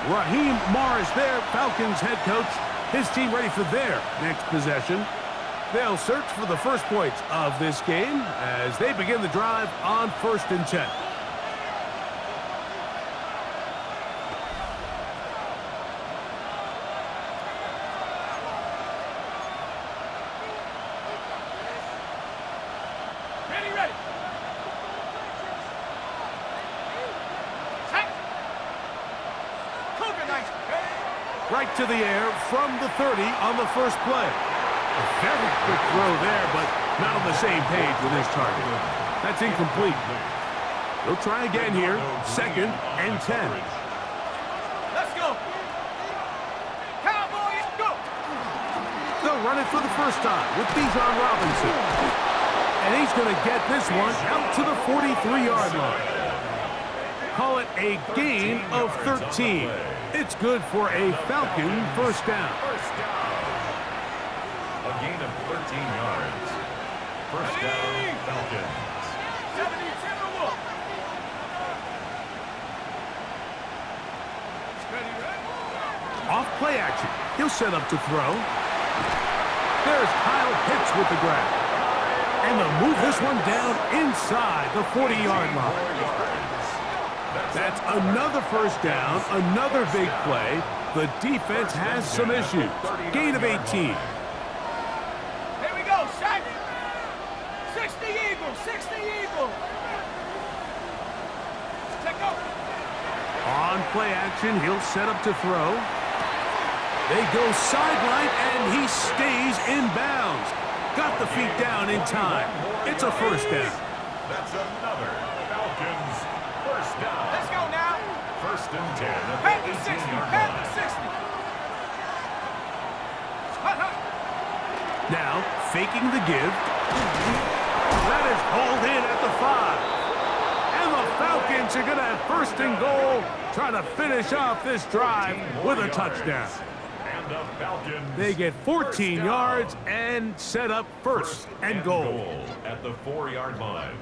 Raheem Morris there, Falcons head coach. His team ready for their next possession. They'll search for the first points of this game as they begin the drive on 1st and 10. Right to the air from the 30 on the first play. A very quick throw there, but not on the same page with his target. That's incomplete. He'll try again here. 2nd and 10. Let's go. Cowboys, go. They'll run it for the first time with Bijan Robinson. And he's going to get this one out to the 43-yard line. Call it a gain of 13. It's good for a Falcon first down. A gain of 13 yards. First down, Falcons. 72. Off play action. He'll set up to throw. There's Kyle Pitts with the grab. And they'll move this one down inside the 40-yard line. That's another first down, another big play. The defense has some issues. Gain of 18. Here we go, Shaq. 60 Eagles, 60 Eagles. Take over. On play action, he'll set up to throw. They go sideline, and he stays in bounds. Got the feet down in time. It's a first down. That's another Falcons first down. Let's go now. 1st and 10 at Back the to 60, 18-yard back line. to 60. Hut, hut. Now, faking the give. That is hauled in at the 5. And the Falcons are going to have 1st and goal, trying to finish off this drive with a touchdown. And the Falcons They get 14 first yards down. and set up 1st and goal. At the 4-yard line.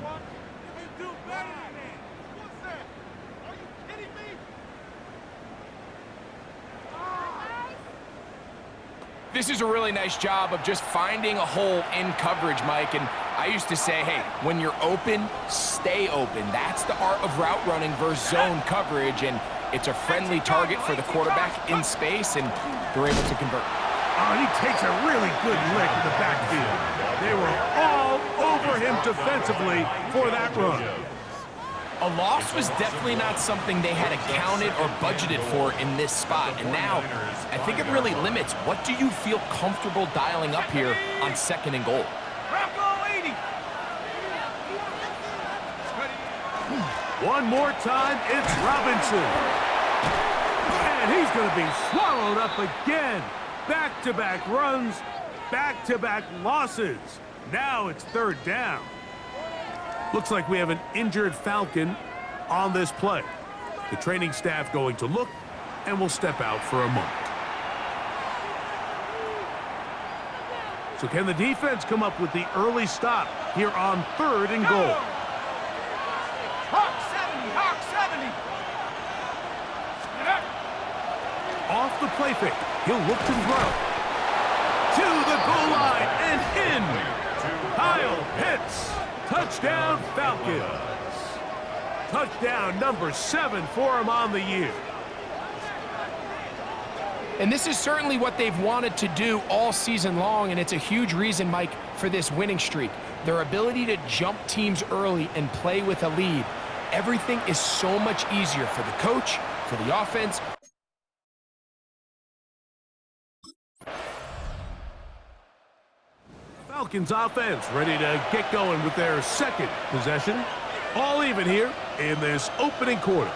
This is a really nice job of just finding a hole in coverage, Mike. And I used to say, hey, when you're open, stay open. That's the art of route running versus zone coverage. And it's a friendly target for the quarterback in space, and they're able to convert. Oh, and he takes a really good lick in the backfield. They were all over him defensively for that run. A loss was definitely not something they had accounted or budgeted for in this spot. And now, I think it really limits what do you feel comfortable dialing up here on 2nd and goal. Bronco 80. One more time, it's Robinson. And he's going to be swallowed up again. Back-to-back runs, back-to-back losses. Now it's 3rd down. Looks like we have an injured Falcon on this play. The training staff going to look, and will step out for a moment. So can the defense come up with the early stop here on 3rd and goal? Hawk 70, Hawk 70. Off the play fake, he'll look to throw. To the goal line and in. Kyle Pitts. Touchdown, Falcons. Touchdown number 7 for him on the year. And this is certainly what they've wanted to do all season long, and it's a huge reason, Mike, for this winning streak. Their ability to jump teams early and play with a lead. Everything is so much easier for the coach, for the offense. Falcons offense ready to get going with their 2nd possession. All even here in this opening quarter.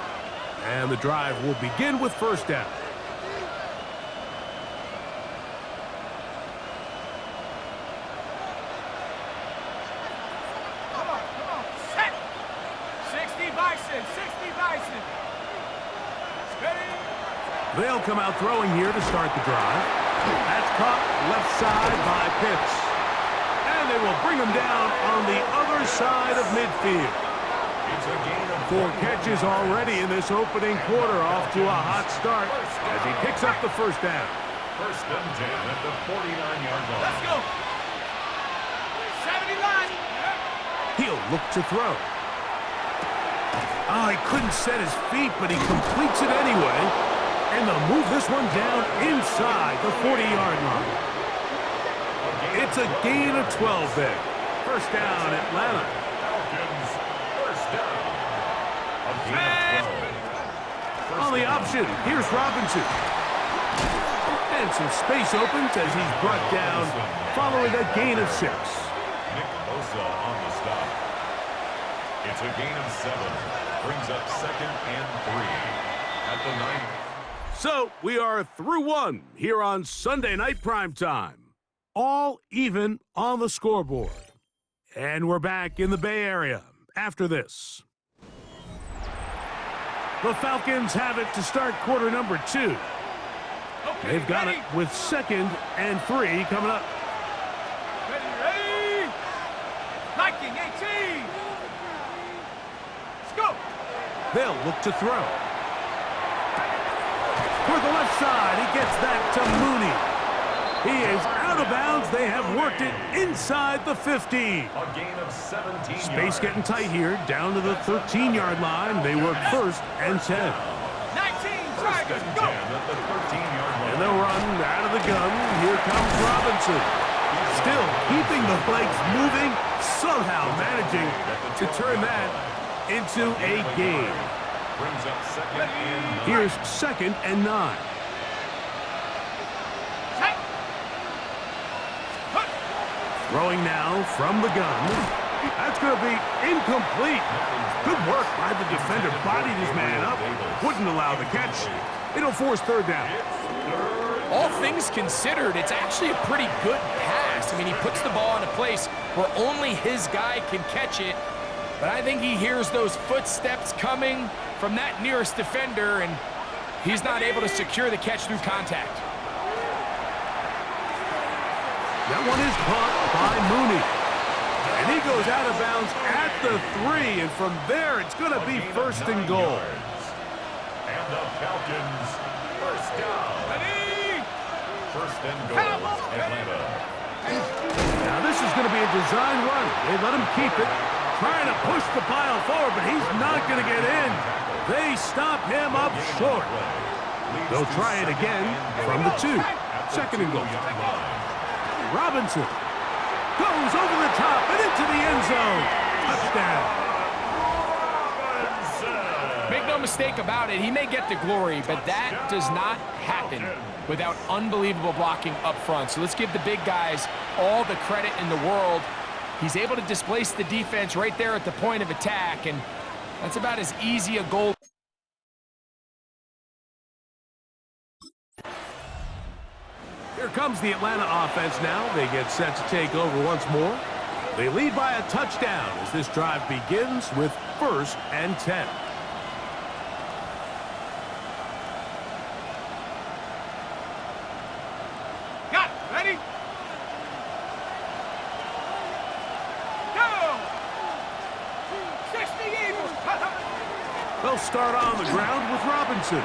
And the drive will begin with 1st down. Come on, set. 60 Bison, 60 Bison. Ready? They'll come out throwing here to start the drive. That's caught left side by Pitts. And they will bring him down on the other side of midfield. It's a gain of 4 catches already in this opening quarter, off to a hot start as he picks up the first down. First and 10 at the 49-yard line. Let's go. 70 line. He'll look to throw. Oh, he couldn't set his feet, but he completes it anyway. And they'll move this one down inside the 40-yard line. It's a gain of 12 there. First down, Atlanta. Falcons, first down. A gain of 12. On the option, here's Robinson. And some space opens as he's brought down following a gain of 6. Nick Bosa on the stop. It's a gain of 7. Brings up second and 3 at the 9. So we are through 1 here on Sunday Night Primetime. All even on the scoreboard. And we're back in the Bay Area after this. The Falcons have it to start quarter number 2. Okay, They've got ready. it with second and 3 coming up. Ready. Viking 18. Let's go. They'll look to throw. Toward the left side, he gets that to Mooney. He is out of bounds. They have worked it inside the 15. A gain of 17 Space yards. getting tight here, down to the 13-yard line. They work first and 10. 19 First Tigers. and 10 Go. at the 13-yard line. And they'll run out of the gun. Here comes Robinson. Still keeping the legs moving, somehow managing to turn that into a gain. Brings up second and Here's second and 9. Set. Throwing now from the gun. That's going to be incomplete. Good work by the defender. Bodied his man up. Wouldn't allow the catch. It'll force third down. All things considered, it's actually a pretty good pass. I mean, he puts the ball in a place where only his guy can catch it. But I think he hears those footsteps coming from that nearest defender, and he's not able to secure the catch through contact. That one is caught by Mooney. And he goes out of bounds at the 3, and from there it's going to be first and goal. And the Falcons, first down. Ready. First and goal, Atlanta. Now this is going to be a design run. They let him keep it. Trying to push the pile forward, but he's not going to get in. They stop him up short. They'll try it again from the 2. Second and goal. Robinson goes over the top and into the end zone. Touchdown. Make no mistake about it, he may get the glory, but that does not happen without unbelievable blocking up front. So let's give the big guys all the credit in the world. He's able to displace the defense right there at the point of attack, and that's about as easy a goal. Here comes the Atlanta offense now. They get set to take over once more. They lead by a touchdown as this drive begins with first and 10. Got it. Ready. Go. 60 Eagles. They'll start on the ground with Robinson.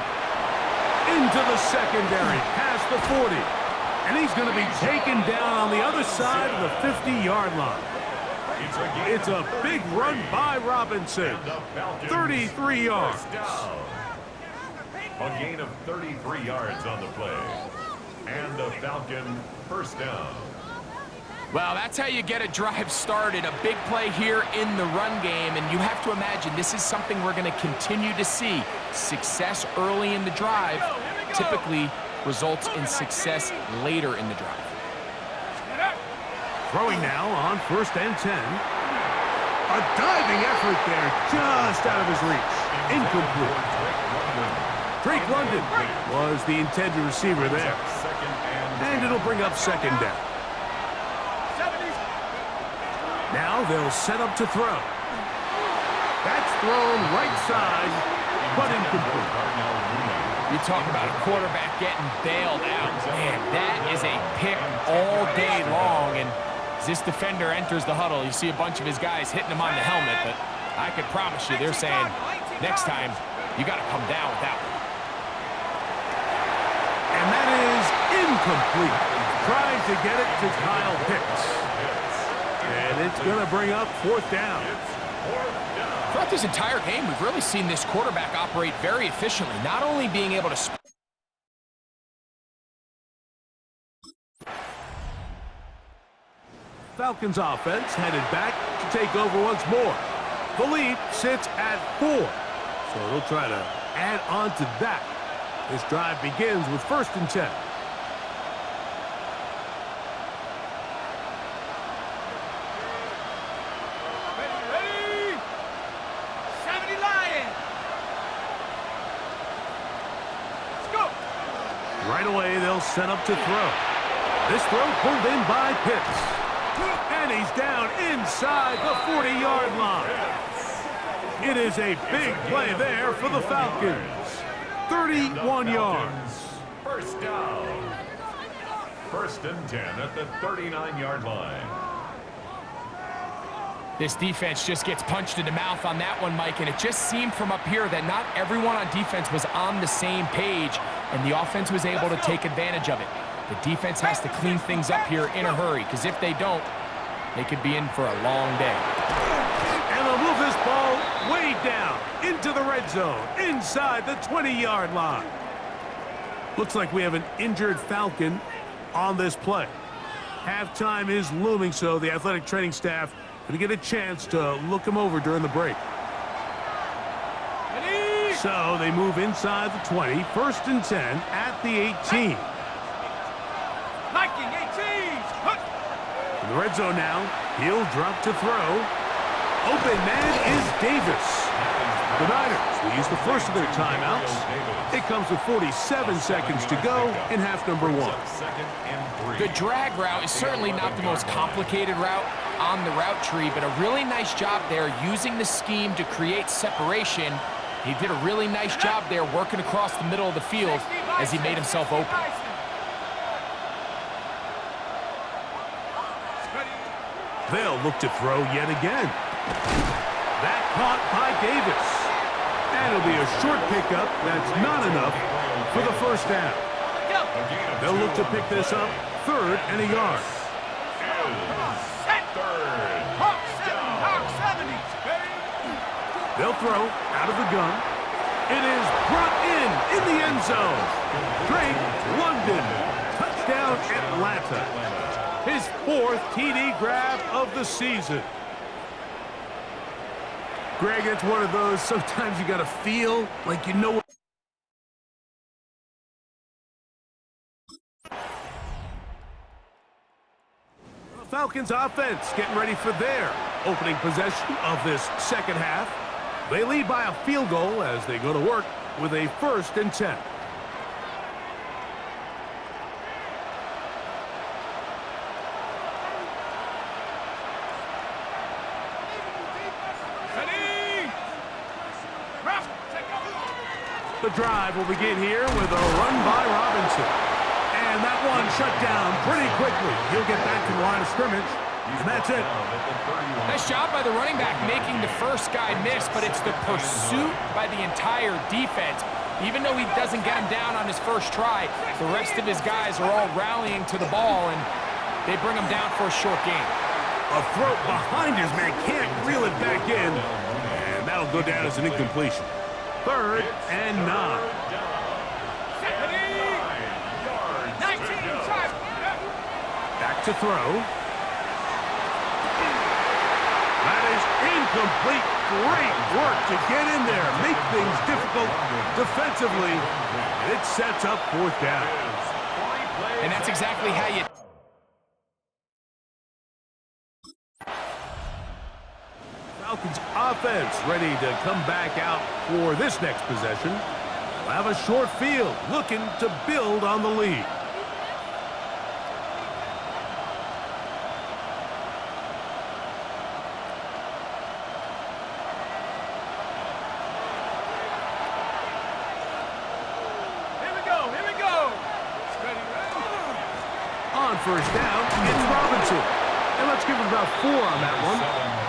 Into the secondary, past the 40. And he's going to be taken down on the other side of the 50-yard line. It's a big run by Robinson. 33 yards. A gain of 33 yards on the play. And the Falcon first down. Well, that's how you get a drive started. A big play here in the run game, and you have to imagine this is something we're going to continue to see. Success early in the drive typically results in success later in the drive. Throwing now on first and 10. A diving effort there, just out of his reach. Incomplete. Drake London was the intended receiver there. And it'll bring up second down. Now they'll set up to throw. That's thrown right side, but incomplete. You talk about a quarterback getting bailed out. Man, that is a pick all day long. And as this defender enters the huddle, you see a bunch of his guys hitting him on the helmet, but I can promise you they're saying, next time, you got to come down with that one. And that is incomplete. Trying to get it to Kyle Pitts. And it's going to bring up 4th down. Throughout this entire game, we've really seen this quarterback operate very efficiently, not only being able to... Falcons offense headed back to take over once more. The lead sits at 4. So they'll try to add on to that. This drive begins with 1st and 10. Ready? 70 Lions. Let's go. Right away, they'll set up to throw. This throw pulled in by Pitts. And he's down inside the 40-yard line. It is a big play there for the Falcons. 31 yards. First down. 1st and 10 at the 39-yard line. This defense just gets punched in the mouth on that one, Mike, and it just seemed from up here that not everyone on defense was on the same page, and the offense was able to take advantage of it. The defense has to clean things up here in a hurry, because if they don't, they could be in for a long day. And they'll move this ball way down into the red zone, inside the 20-yard line. Looks like we have an injured Falcon on this play. Halftime is looming, so the athletic training staff going to get a chance to look him over during the break. Ready? So they move inside the 20, 1st and 10 at the 18. Viking 18. In the red zone now, he'll drop to throw. Open man is Davis. The Niners will use the first of their timeouts. It comes with 47 seconds to go in half number 1. The drag route is certainly not the most complicated route on the route tree, but a really nice job there using the scheme to create separation. He did a really nice job there working across the middle of the field as he made himself open. They'll look to throw yet again. That caught by Davis. And it'll be a short pickup. That's not enough for the 1st down. They'll look to pick this up 3rd and a yard. They'll throw out of the gun. It is brought in the end zone. Drake London. Touchdown Atlanta. His 4th TD grab of the season. Greg, it's one of those, sometimes you got to feel like you know what. The Falcons offense getting ready for their opening possession of this 2nd half. They lead by a field goal as they go to work with a 1st and 10. The drive will begin here with a run by Robinson. And that one shut down pretty quickly. He'll get back to the line of scrimmage, and that's it. Nice job by the running back making the first guy miss, but it's the pursuit by the entire defense. Even though he doesn't get him down on his first try, the rest of his guys are all rallying to the ball, and they bring him down for a short gain. A throat behind his man, can't reel it back in, and that'll go down as an incompletion. 3rd and 9. Back to throw. That is incomplete. Great work to get in there, make things difficult defensively. It sets up 4th down. And that's exactly how you... Falcons offense ready to come back out for this next possession. They'll have a short field looking to build on the lead. Here we go. On 1st down, it's Robinson. And let's give it about 4 on that one.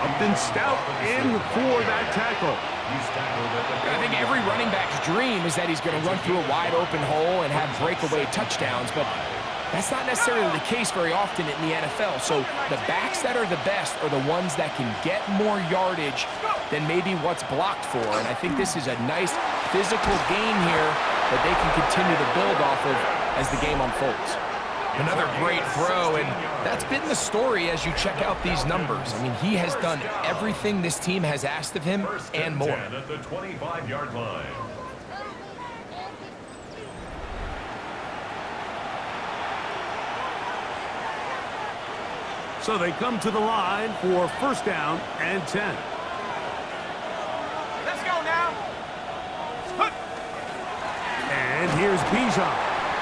Upton Stout in for that tackle. I think every running back's dream is that he's going to run through a wide open hole and have breakaway touchdowns, but that's not necessarily the case very often in the NFL. So the backs that are the best are the ones that can get more yardage than maybe what's blocked for. And I think this is a nice physical gain here that they can continue to build off of as the game unfolds. Another great throw, and that's been the story as you check out these numbers. I mean, he has done everything this team has asked of him and more. At the 25-yard line. So they come to the line for first down and 10. Let's go now. And here's Bijan.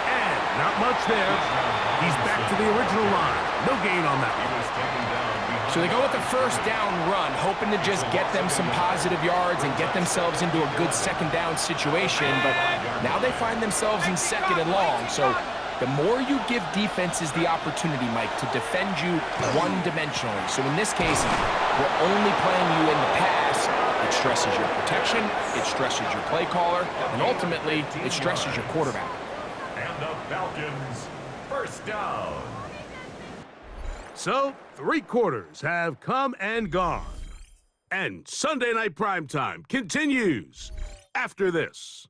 And not much there. He's back to the original line. No gain on that one. So they go with the first down run, hoping to just get them some positive yards and get themselves into a good second down situation. But now they find themselves in second and long. So the more you give defenses the opportunity, Mike, to defend you one-dimensionally. So in this case, we're only playing you in the pass. It stresses your protection, it stresses your play caller, and ultimately, it stresses your quarterback. And the Falcons, first down. So 3 quarters have come and gone. And Sunday Night Primetime continues after this.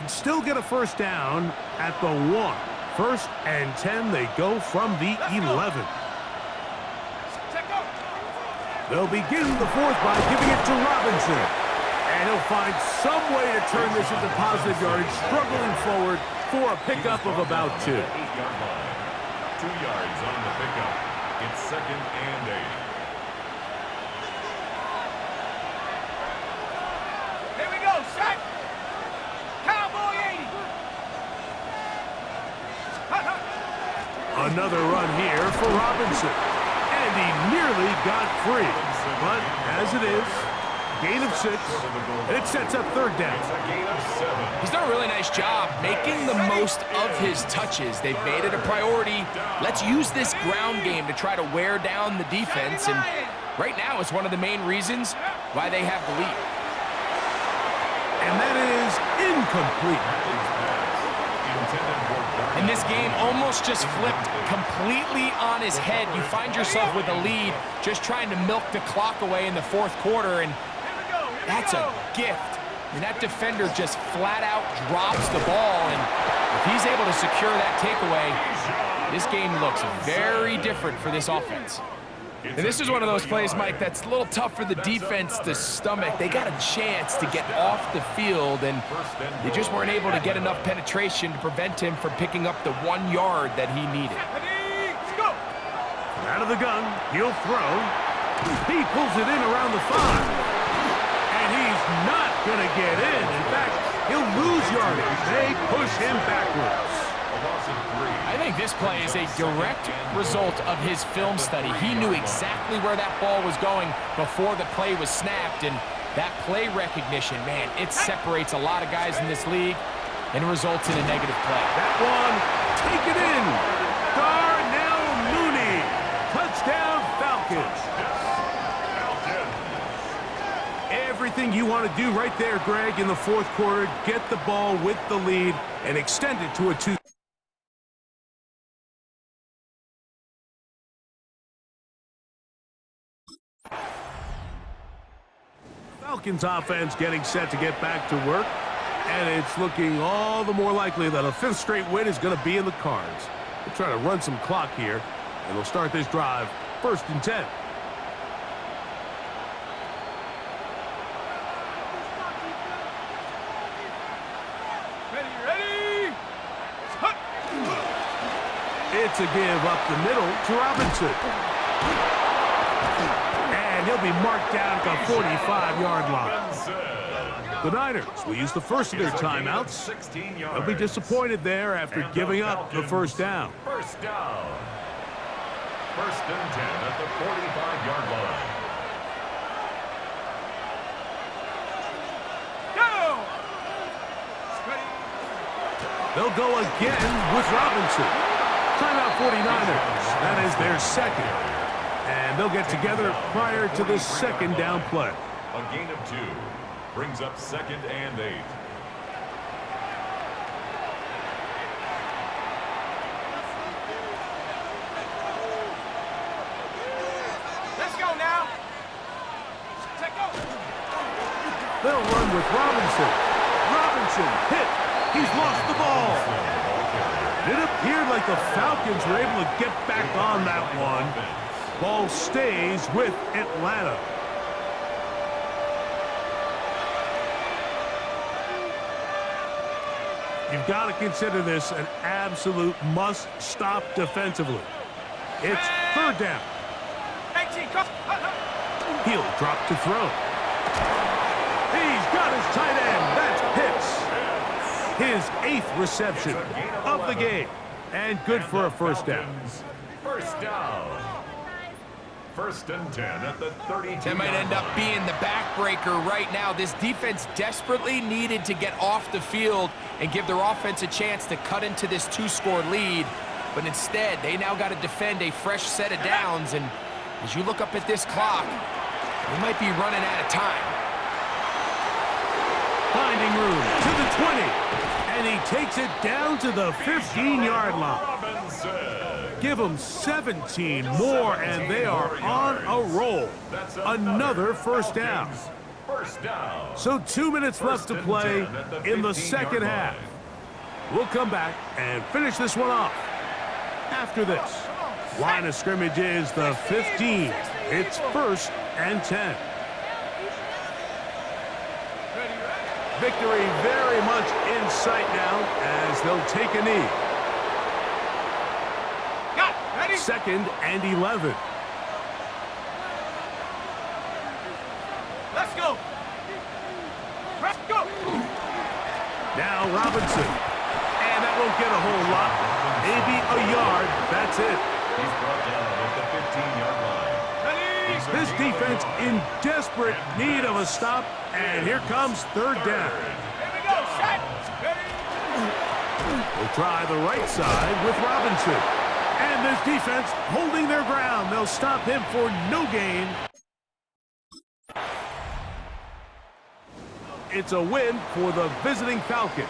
Still get a first down at the 1. First and 10, they go from the 11. They'll begin the 4th by giving it to Robinson. And he'll find some way to turn this into positive yardage, struggling forward for a pickup of about 2. 2 yards on the pickup. It's second and 8. Here we go, set. Cowboy 80. Another run here for Robinson. And he nearly got free. But as it is, gain of 6. And it sets up third down. He's done a really nice job making the most of his touches. They've made it a priority. Let's use this ground game to try to wear down the defense. And right now, it's one of the main reasons why they have the lead. And that is incomplete. And this game almost just flipped completely on his head. You find yourself with a lead, just trying to milk the clock away in the 4th quarter, and that's a gift. And that defender just flat out drops the ball, and if he's able to secure that takeaway, this game looks very different for this offense. And this is one of those plays, Mike, that's a little tough for the defense to stomach. They got a chance to get off the field, and they just weren't able to get enough penetration to prevent him from picking up the 1 yard that he needed. Out of the gun, he'll throw. He pulls it in around the 5. And he's not going to get in. In fact, he'll lose yardage. They push him backwards. I think this play is a direct result of his film study. He knew exactly where that ball was going before the play was snapped, and that play recognition, man, it separates a lot of guys in this league and results in a negative play. That one, take it in. Darnell Mooney, touchdown Falcons. Everything you want to do right there, Greg, in the 4th quarter, get the ball with the lead and extend it to a 2. Falcons offense getting set to get back to work, and it's looking all the more likely that a 5th straight win is going to be in the cards. They'll try to run some clock here, and they'll start this drive first and 10. Ready? It's a give up the middle to Robinson. And he'll be marked down at the 45-yard line. The Niners will use the first of their timeouts. They'll be disappointed there after giving up the first down. First down. First and 10 at the 45-yard line. Go! They'll go again with Robinson. Timeout 49ers. That is their second. And they'll get together prior to the second down play. A gain of 2 brings up second and 8. Let's go now. Take go. They'll run with Robinson. Robinson hit. He's lost the ball. It appeared like the Falcons were able to get back on that one. Ball stays with Atlanta. You've got to consider this an absolute must-stop defensively. It's third down. 18, come. He'll drop to throw. He's got his tight end. That's Pitts. His 8th reception of the game. And good for a first down. First down. First and 10 at the 32-yard That might end up being the backbreaker right now. This defense desperately needed to get off the field and give their offense a chance to cut into this 2-score lead. But instead, they now got to defend a fresh set of downs. And as you look up at this clock, they might be running out of time. Finding room to the 20. And he takes it down to the 15-yard line. Give them 17 more, and they are on a roll. Another first down. So 2 minutes left to play in the second half. We'll come back and finish this one off after this. Line of scrimmage is the 15. It's first and 10. Victory very much in sight now as they'll take a knee. Second and 11. Let's go. Let's go. Now Robinson. And that won't get a whole lot. Maybe a yard. That's it. He's brought down at the 15-yard line. This defense in desperate need of a stop. And here comes third down. Here we go. Set. We'll try the right side with Robinson. And this defense holding their ground. They'll stop him for no gain. It's a win for the visiting Falcons.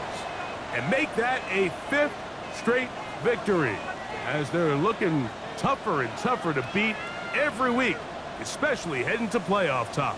And make that a 5th straight victory. As they're looking tougher and tougher to beat every week, especially heading to playoff time.